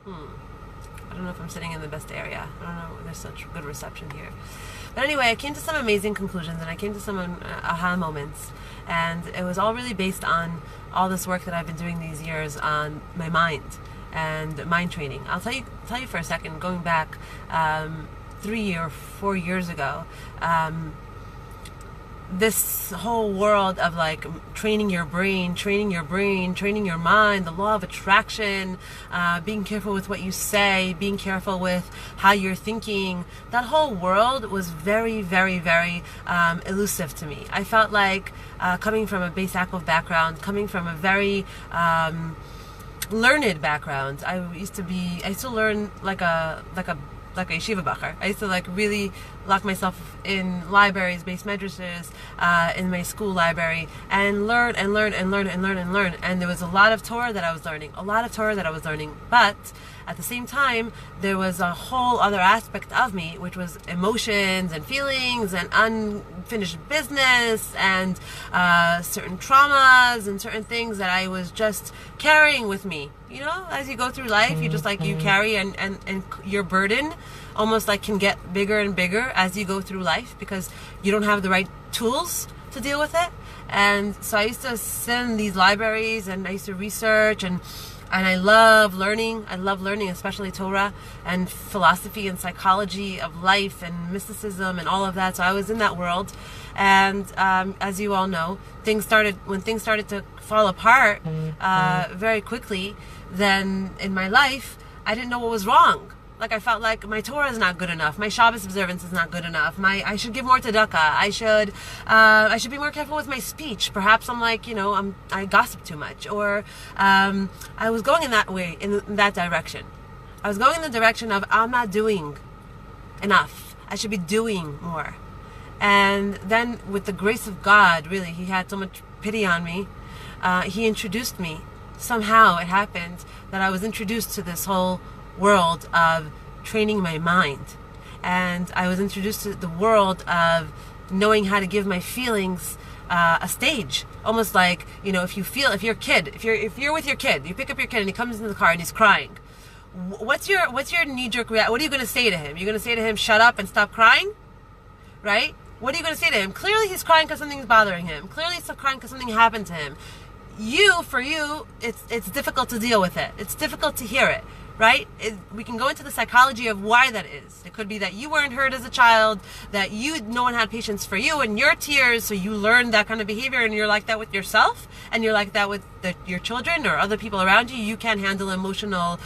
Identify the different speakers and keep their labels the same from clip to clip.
Speaker 1: I don't know if I'm sitting in the best area. I don't know. There's such good reception here. But anyway, I came to some amazing conclusions and I came to some aha moments. And it was all really based on all this work that I've been doing these years on my mind and mind training. I'll tell you for a second, going back 3 or 4 years ago, this whole world of like training your brain, training your mind, the law of attraction, being careful with what you say, being careful with how you're thinking, that whole world was very, very, very elusive to me. I felt like coming from a Beis Yaakov background, coming from a very learned background. I used to learn like a yeshiva bacher. I used to like really lock myself in libraries, base madrasas, in my school library, and learn. And there was a lot of Torah that I was learning. But at the same time, there was a whole other aspect of me, which was emotions and feelings and unfinished business and certain traumas and certain things that I was just carrying with me. You know, as you go through life, you just like you carry and your burden almost like can get bigger and bigger as you go through life because you don't have the right tools to deal with it. And so I used to sit in these libraries and I used to research and I love learning. I love learning, especially Torah and philosophy and psychology of life and mysticism and all of that. So I was in that world. And as you all know, when things started to fall apart very quickly, then in my life, I didn't know what was wrong. Like I felt like my Torah is not good enough. My Shabbos observance is not good enough. I should give more tzedakah. I should be more careful with my speech. Perhaps I'm like, I gossip too much. Or I was going in that way, in that direction. I was going in the direction of I'm not doing enough. I should be doing more. And then with the grace of God, really, He had so much pity on me. He introduced me. Somehow it happened that I was introduced to this whole world of training my mind. And I was introduced to the world of knowing how to give my feelings a stage. Almost like, if you're with your kid, you pick up your kid and he comes into the car and he's crying. What's your knee-jerk reaction? What are you going to say to him? You're going to say to him, shut up and stop crying? Right? What are you going to say to him? Clearly he's crying because something's bothering him. Clearly he's crying because something happened to him. For you, it's difficult to deal with it. It's difficult to hear it, right? We can go into the psychology of why that is. It could be that you weren't heard as a child, that no one had patience for you and your tears, so you learned that kind of behavior and you're like that with yourself, and you're like that with your children or other people around you. You can't handle emotional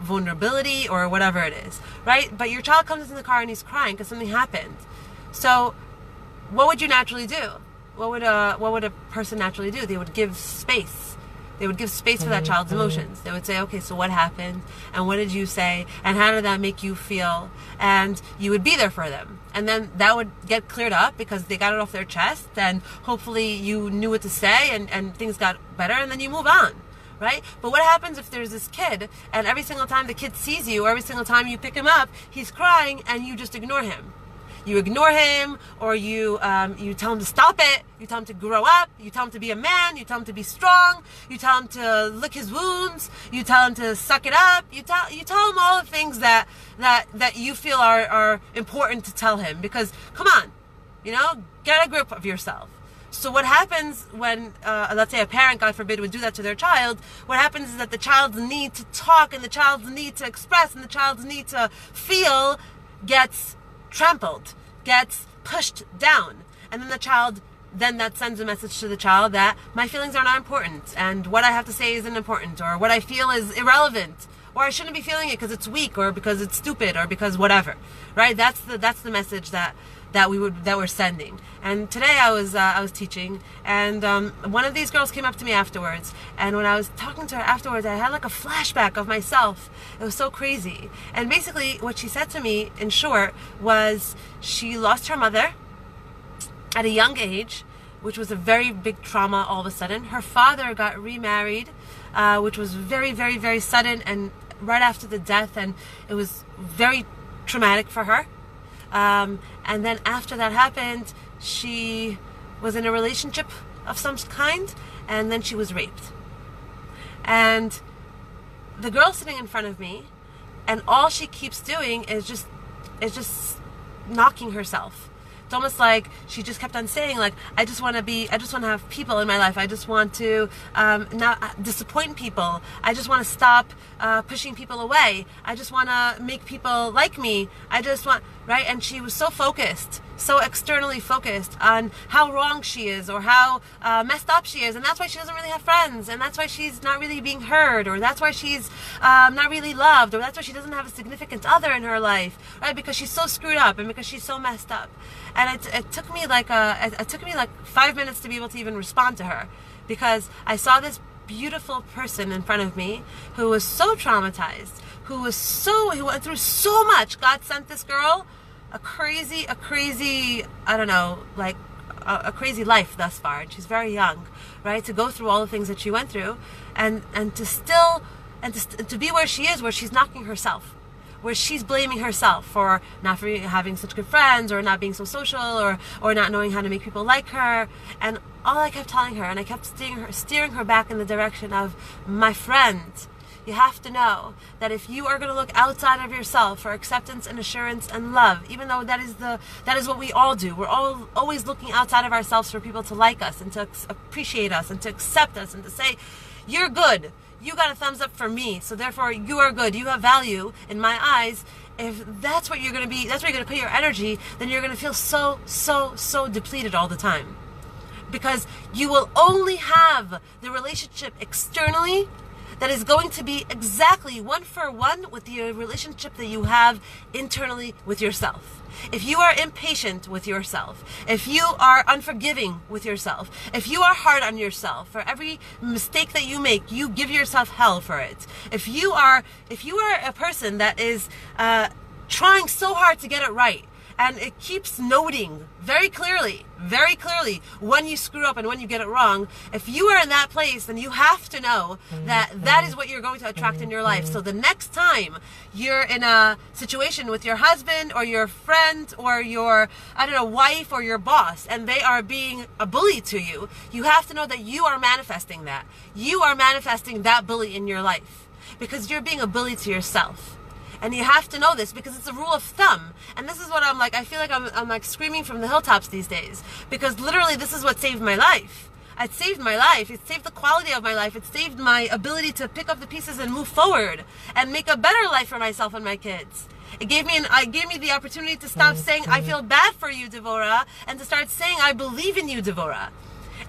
Speaker 1: vulnerability or whatever it is, right? But your child comes in the car and he's crying because something happened. So what would you naturally do? What would a person naturally do? They would give space. They would give space for that child's emotions. They would say, okay, so what happened? And what did you say? And how did that make you feel? And you would be there for them. And then that would get cleared up because they got it off their chest and hopefully you knew what to say and things got better and then you move on. Right? But what happens if there's this kid and every single time the kid sees you or every single time you pick him up, he's crying and you just ignore him? You ignore him, or you tell him to stop it. You tell him to grow up. You tell him to be a man. You tell him to be strong. You tell him to lick his wounds. You tell him to suck it up. You tell him all the things that you feel are important to tell him. Because come on, get a grip of yourself. So what happens when, let's say a parent, God forbid, would do that to their child, what happens is that the child's need to talk and the child's need to express and the child's need to feel gets trampled, gets pushed down. And then that sends a message to the child that my feelings are not important and what I have to say isn't important or what I feel is irrelevant or I shouldn't be feeling it because it's weak or because it's stupid or because whatever. Right? That's the message that we're sending. And today I was teaching, and one of these girls came up to me afterwards, and when I was talking to her afterwards, I had like a flashback of myself. It was so crazy. And basically what she said to me in short was she lost her mother at a young age, which was a very big trauma all of a sudden. Her father got remarried, which was very, very, very sudden and right after the death, and it was very traumatic for her. And then after that happened, she was in a relationship of some kind, and then she was raped. And the girl sitting in front of me, and all she keeps doing is just knocking herself. It's almost like she just kept on saying, like, I just want to have people in my life. I just want to not disappoint people. I just want to stop pushing people away. I just want to make people like me. Right? And she was so focused, so externally focused on how wrong she is or how messed up she is. And that's why she doesn't really have friends. And that's why she's not really being heard. Or that's why she's not really loved. Or that's why she doesn't have a significant other in her life. Right? Because she's so screwed up and because she's so messed up. And it took me like 5 minutes to be able to even respond to her, because I saw this beautiful person in front of me who was so traumatized, who went through so much. God sent this girl a crazy, I don't know, like a crazy life thus far. And she's very young, right? To go through all the things that she went through, and to be where she is, where she's knocking herself, where she's blaming herself for not having such good friends, or not being so social, or not knowing how to make people like her. And all I kept telling her, and I kept steering her back in the direction of, my friend, you have to know that if you are going to look outside of yourself for acceptance and assurance and love, even though that is what we all do, we're all always looking outside of ourselves for people to like us and to appreciate us and to accept us and to say, you're good. You got a thumbs up for me, so therefore you are good. You have value in my eyes. If that's what you're going to be, that's where you're going to put your energy, then you're going to feel so depleted all the time. Because you will only have the relationship externally that is going to be exactly one for one with the relationship that you have internally with yourself. If you are impatient with yourself, if you are unforgiving with yourself, if you are hard on yourself, for every mistake that you make, you give yourself hell for it. If you are a person that is trying so hard to get it right, and it keeps noting very clearly when you screw up and when you get it wrong, if you are in that place, then you have to know that is what you're going to attract in your life. So the next time you're in a situation with your husband or your friend or your, wife or your boss, and they are being a bully to you, you have to know that you are manifesting that. You are manifesting that bully in your life, because you're being a bully to yourself. And you have to know this, because it's a rule of thumb. And this is what I'm like, I feel like I'm like screaming from the hilltops these days, because literally this is what saved my life. It saved my life. It saved the quality of my life. It saved my ability to pick up the pieces and move forward and make a better life for myself and my kids. It gave me the opportunity to stop saying, I feel bad for you, Devora, and to start saying, I believe in you, Devora.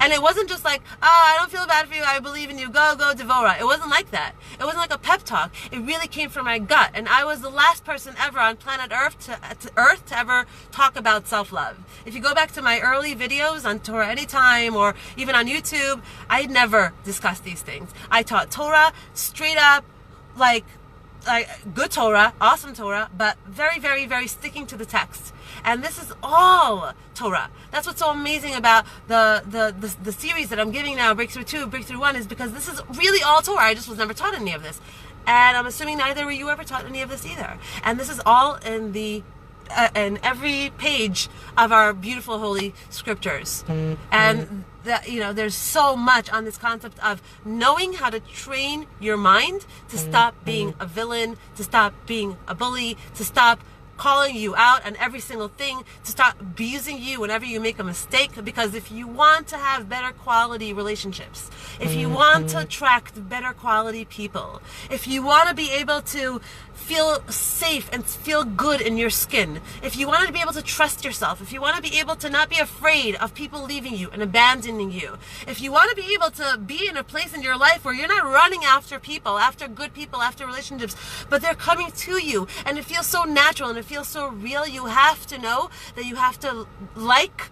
Speaker 1: And it wasn't just like, I don't feel bad for you, I believe in you, go, Devora. It wasn't like that. It wasn't like a pep talk. It really came from my gut. And I was the last person ever on planet Earth to ever talk about self-love. If you go back to my early videos on Torah Anytime or even on YouTube, I had never discussed these things. I taught Torah straight up, like good Torah, awesome Torah, but very, very, very sticking to the text. And this is all Torah. That's what's so amazing about the series that I'm giving now, Breakthrough 2, Breakthrough 1, is because this is really all Torah. I just was never taught any of this. And I'm assuming neither were you ever taught any of this either. And this is all in in every page of our beautiful holy scriptures. And that, there's so much on this concept of knowing how to train your mind to stop being a villain, to stop being a bully, to stop calling you out on every single thing, to stop abusing you whenever you make a mistake. Because if you want to have better quality relationships, if you want to attract better quality people, if you want to be able to feel safe and feel good in your skin, if you want to be able to trust yourself, if you want to be able to not be afraid of people leaving you and abandoning you, if you want to be able to be in a place in your life where you're not running after people, after good people, after relationships, but they're coming to you, and it feels so natural and it feels so real, you have to know that you have to like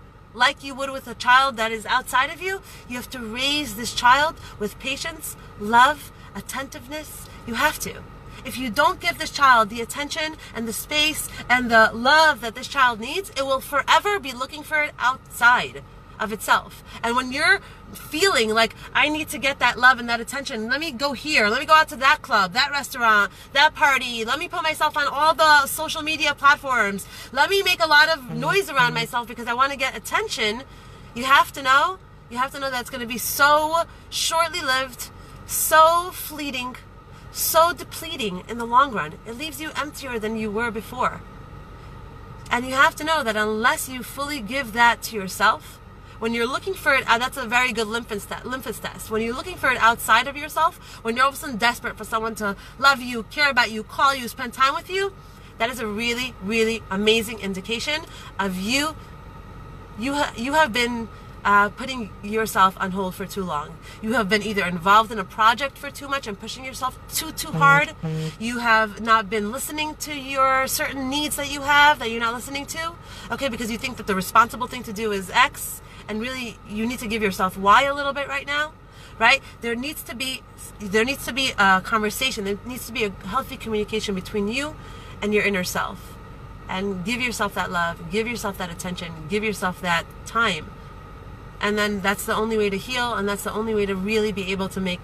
Speaker 1: you would with a child that is outside of you. You have to raise this child with patience, love, attentiveness. You have to. If you don't give this child the attention and the space and the love that this child needs, it will forever be looking for it outside of itself. And when you're feeling like, I need to get that love and that attention, let me go here, let me go out to that club, that restaurant, that party, let me put myself on all the social media platforms, let me make a lot of noise around myself because I want to get attention, you have to know that it's going to be so shortly lived, so fleeting, so depleting in the long run. It leaves you emptier than you were before. And you have to know that unless you fully give that to yourself, when you're looking for it, that's a very good litmus test. When you're looking for it outside of yourself, when you're all of a sudden desperate for someone to love you, care about you, call you, spend time with you, that is a really, really amazing indication of you have been putting yourself on hold for too long. You have been either involved in a project for too much and pushing yourself too hard. You have not been listening to your certain needs that you have that you're not listening to. Okay, because you think that the responsible thing to do is X, and really you need to give yourself Y a little bit right now. Right? There needs to be a conversation. There needs to be a healthy communication between you and your inner self. And give yourself that love, give yourself that attention, give yourself that time. And then that's the only way to heal, and that's the only way to really be able to make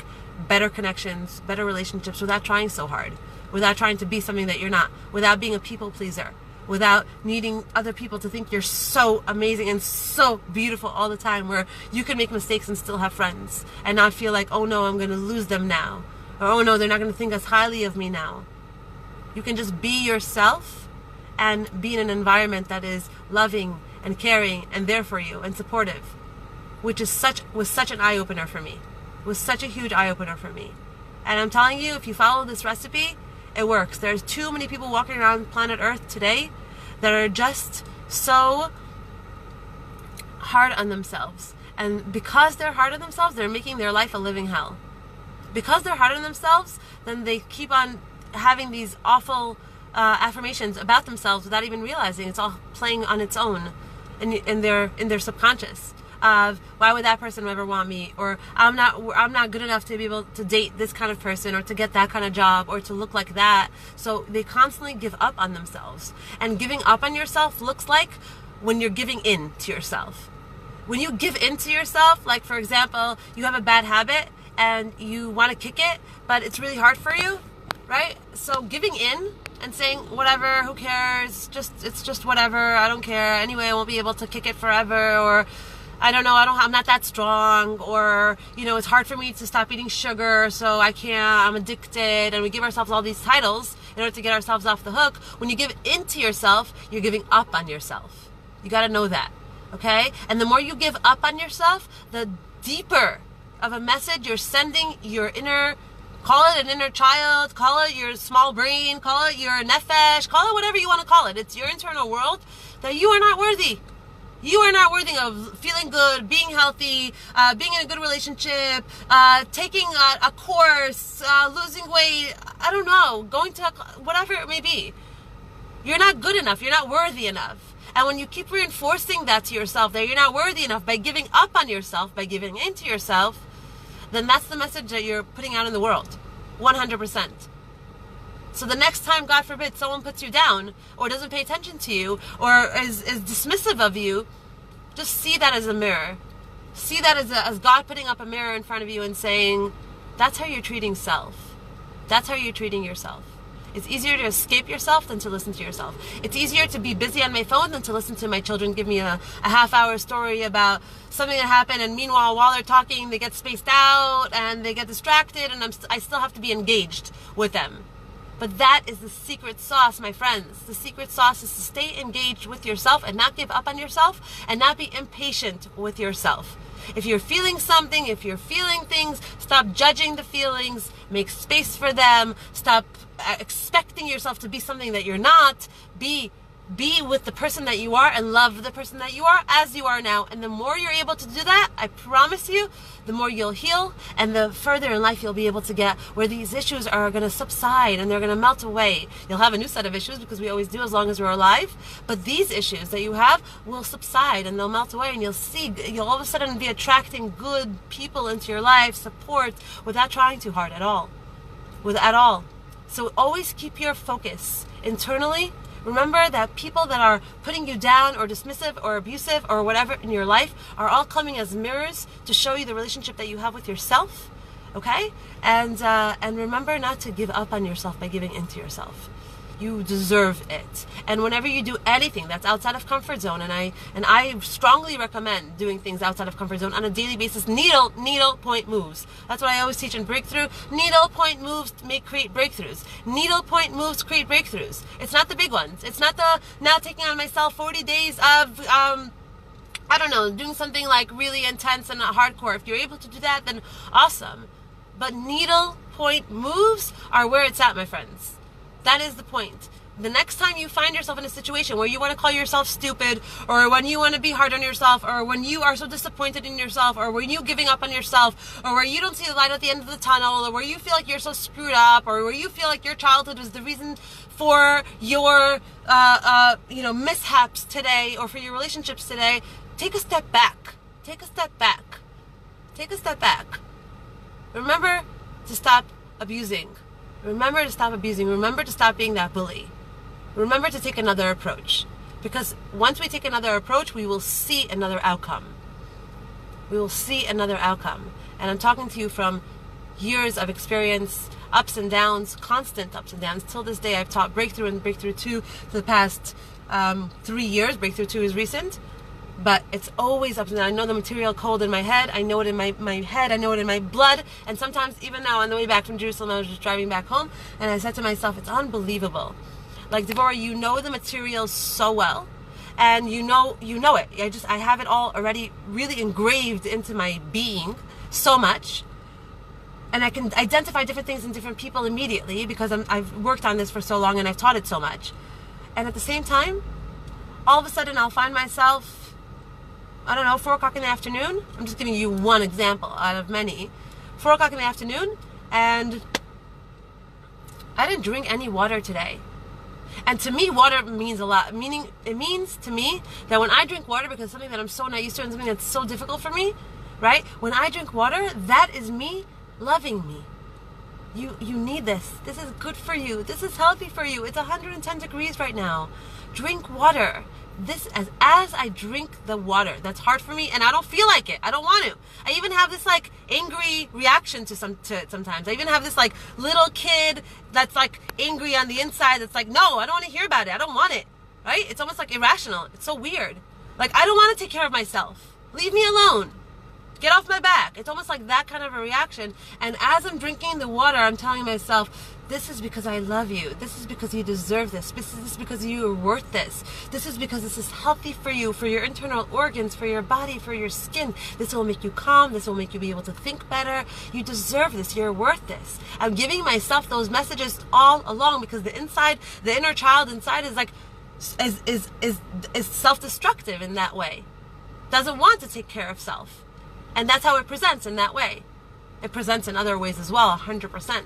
Speaker 1: better connections, better relationships without trying so hard, without trying to be something that you're not, without being a people pleaser, without needing other people to think you're so amazing and so beautiful all the time, where you can make mistakes and still have friends and not feel like, oh no, I'm going to lose them now, or oh no, they're not going to think as highly of me now. You can just be yourself and be in an environment that is loving and caring and there for you and supportive, which was such an eye-opener for me. It was such a huge eye-opener for me. And I'm telling you, if you follow this recipe, it works. There's too many people walking around planet Earth today that are just so hard on themselves. And because they're hard on themselves, they're making their life a living hell. Because they're hard on themselves, then they keep on having these awful affirmations about themselves without even realizing it's all playing on its own in their subconscious. Of why would that person ever want me, or I'm not good enough to be able to date this kind of person, or to get that kind of job, or to look like that. So they constantly give up on themselves. And giving up on yourself looks like when you're giving in to yourself. When you give in to yourself, like for example, you have a bad habit and you want to kick it, but it's really hard for you, right? So giving in and saying, whatever, who cares, it's just whatever, I don't care, anyway, I won't be able to kick it forever, or I don't know, I'm not that strong, or, it's hard for me to stop eating sugar, so I can't, I'm addicted, and we give ourselves all these titles in order to get ourselves off the hook. When you give into yourself, you're giving up on yourself. You gotta know that, okay? And the more you give up on yourself, the deeper of a message you're sending your inner, call it an inner child, call it your small brain, call it your nefesh, call it whatever you want to call it. It's your internal world that you are not worthy. You are not worthy of feeling good, being healthy, being in a good relationship, taking a course, losing weight, I don't know, going to whatever it may be. You're not good enough. You're not worthy enough. And when you keep reinforcing that to yourself, that you're not worthy enough by giving up on yourself, by giving into yourself, then that's the message that you're putting out in the world, 100%. So the next time, God forbid, someone puts you down or doesn't pay attention to you or is dismissive of you, just see that as a mirror. See that as God putting up a mirror in front of you and saying, that's how you're treating self. That's how you're treating yourself. It's easier to escape yourself than to listen to yourself. It's easier to be busy on my phone than to listen to my children give me a half-hour story about something that happened, and meanwhile, while they're talking, they get spaced out and they get distracted, and I still have to be engaged with them. But that is the secret sauce, my friends. The secret sauce is to stay engaged with yourself and not give up on yourself and not be impatient with yourself. If you're feeling something, if you're feeling things, stop judging the feelings, make space for them, stop expecting yourself to be something that you're not. Be with the person that you are and love the person that you are as you are now. And the more you're able to do that, I promise you, the more you'll heal and the further in life you'll be able to get, where these issues are going to subside and they're going to melt away. You'll have a new set of issues, because we always do as long as we're alive. But these issues that you have will subside and they'll melt away, and you'll all of a sudden be attracting good people into your life, support, without trying too hard at all. So always keep your focus internally. Remember that people that are putting you down or dismissive or abusive or whatever in your life are all coming as mirrors to show you the relationship that you have with yourself, okay? And remember not to give up on yourself by giving into yourself. You deserve it. And whenever you do anything that's outside of comfort zone, and I strongly recommend doing things outside of comfort zone on a daily basis, needle point moves. That's what I always teach in Breakthrough. Needle point moves create breakthroughs. Needle point moves create breakthroughs. It's not the big ones. It's not the now taking on myself 40 days of I don't know, doing something like really intense and hardcore. If you're able to do that, then awesome. But needle point moves are where it's at, my friends. That is the point. The next time you find yourself in a situation where you want to call yourself stupid, or when you want to be hard on yourself, or when you are so disappointed in yourself, or when you're giving up on yourself, or where you don't see the light at the end of the tunnel, or where you feel like you're so screwed up, or where you feel like your childhood was the reason for your mishaps today, or for your relationships today, take a step back. Take a step back. Take a step back. Remember to stop abusing. Remember to stop abusing. Remember to stop being that bully. Remember to take another approach. Because once we take another approach, we will see another outcome. We will see another outcome. And I'm talking to you from years of experience, ups and downs, constant ups and downs. Till this day, I've taught Breakthrough and Breakthrough 2 for the past 3 years. Breakthrough 2 is recent. But it's always up and down. I know the material cold in my head. I know it in my head. I know it in my blood. And sometimes, even now, on the way back from Jerusalem, I was just driving back home, and I said to myself, it's unbelievable. Like, Devorah, you know the material so well, and you know it. I have it all already really engraved into my being so much, and I can identify different things in different people immediately because I've worked on this for so long and I've taught it so much. And at the same time, all of a sudden, I'll find myself, I don't know, 4 o'clock in the afternoon. I'm just giving you one example out of many. 4 o'clock in the afternoon, and I didn't drink any water today. And to me, water means a lot. Meaning, it means to me that when I drink water, because it's something that I'm so not used to and something that's so difficult for me, right? When I drink water, that is me loving me. You need this. This is good for you. This is healthy for you. It's 110 degrees right now. Drink water. This as I drink the water, that's hard for me, and I don't feel like it. I don't want to. I even have this like angry reaction to sometimes. I even have this like little kid that's like angry on the inside. That's like, no, I don't want to hear about it. I don't want it. Right? It's almost like irrational. It's so weird. Like, I don't want to take care of myself. Leave me alone. Get off my back. It's almost like that kind of a reaction. And as I'm drinking the water, I'm telling myself, this is because I love you. This is because you deserve this. This is because you are worth this. This is because this is healthy for you, for your internal organs, for your body, for your skin. This will make you calm. This will make you be able to think better. You deserve this. You're worth this. I'm giving myself those messages all along because the inner child inside is like, is self-destructive in that way. Doesn't want to take care of self. And that's how it presents in that way. It presents in other ways as well, 100%.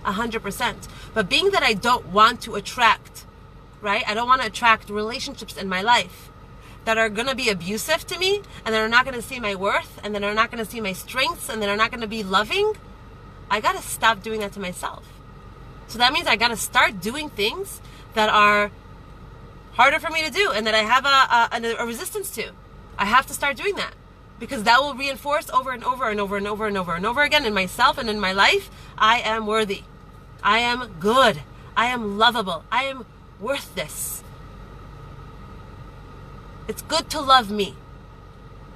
Speaker 1: 100%. But being that I don't want to attract, right? I don't want to attract relationships in my life that are going to be abusive to me, and that are not going to see my worth, and that are not going to see my strengths, and that are not going to be loving. I got to stop doing that to myself. So that means I got to start doing things that are harder for me to do, and that I have a resistance to. I have to start doing that. Because that will reinforce over and over and over and over and over and over again in myself and in my life. I am worthy. I am good. I am lovable. I am worth this. It's good to love me.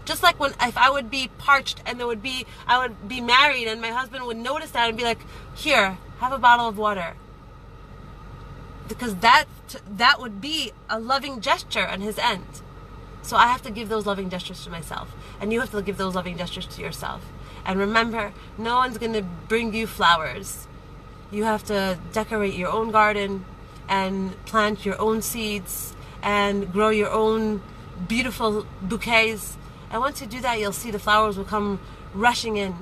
Speaker 1: Just like if I would be parched and I would be married and my husband would notice that and be like, here, have a bottle of water. Because that would be a loving gesture on his end. So I have to give those loving gestures to myself. And you have to give those loving gestures to yourself. And remember, no one's going to bring you flowers. You have to decorate your own garden and plant your own seeds and grow your own beautiful bouquets. And once you do that, you'll see the flowers will come rushing in.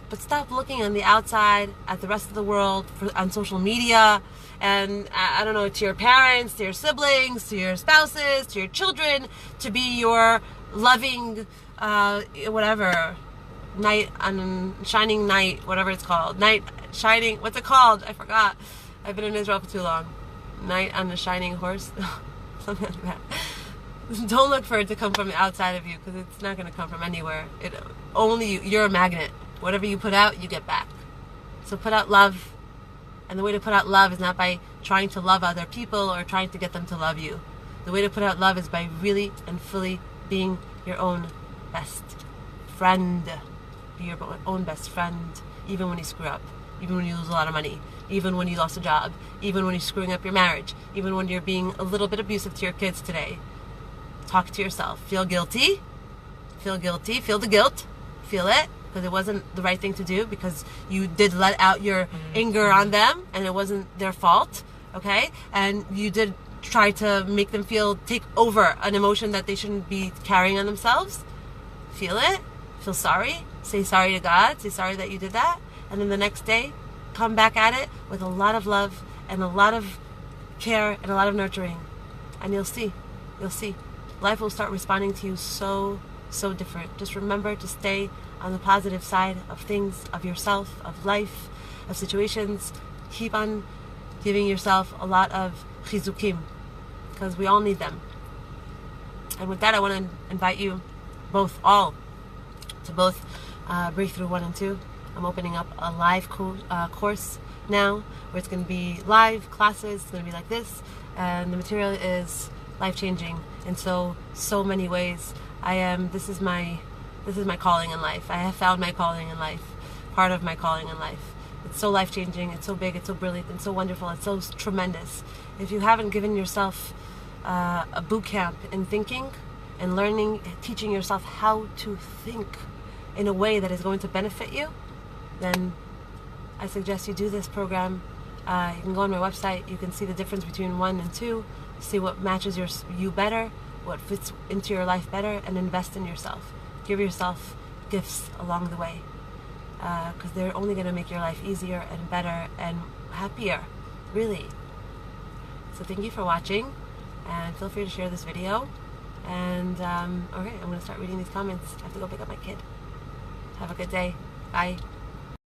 Speaker 1: But stop looking on the outside at the rest of the world on social media and, I don't know, to your parents, to your siblings, to your spouses, to your children, to be your loving, whatever, shining night, whatever it's called. Night shining, what's it called? I forgot. I've been in Israel for too long. Night on the shining horse. Something like that. Don't look for it to come from the outside of you, because it's not going to come from anywhere. You're a magnet. Whatever you put out, you get back. So put out love And the way to put out love is not by trying to love other people or trying to get them to love you. The way to put out love is by really and fully being your own best friend. Be your own best friend, even when you screw up, even when you lose a lot of money, even when you lost a job, even when you're screwing up your marriage, even when you're being a little bit abusive to your kids today. Talk to yourself. Feel guilty. Feel guilty. Feel the guilt. Feel it. Because it wasn't the right thing to do, because you did let out your anger on them and it wasn't their fault, okay? And you did try to make them take over an emotion that they shouldn't be carrying on themselves. Feel it. Feel sorry. Say sorry to God. Say sorry that you did that. And then the next day, come back at it with a lot of love and a lot of care and a lot of nurturing. And you'll see. You'll see. Life will start responding to you so different. Just remember to stay on the positive side of things, of yourself, of life, of situations. Keep on giving yourself a lot of chizukim, because we all need them. And with that, I want to invite you all to both Breakthrough 1 and 2. I'm opening up a live course now, where it's going to be live classes. It's going to be like this, and the material is life-changing in so many ways. This is my calling in life. I have found my calling in life, part of my calling in life. It's so life-changing, it's so big, it's so brilliant, it's so wonderful, it's so tremendous. If you haven't given yourself a boot camp in thinking and learning, teaching yourself how to think in a way that is going to benefit you, then I suggest you do this program. You can go on my website, you can see the difference between 1 and 2, see what matches you better, what fits into your life better, and invest in yourself. Give yourself gifts along the way, because they're only going to make your life easier and better and happier, really. So thank you for watching, and feel free to share this video. And okay, I'm going to start reading these comments. I have to go pick up my kid. Have a good day. Bye.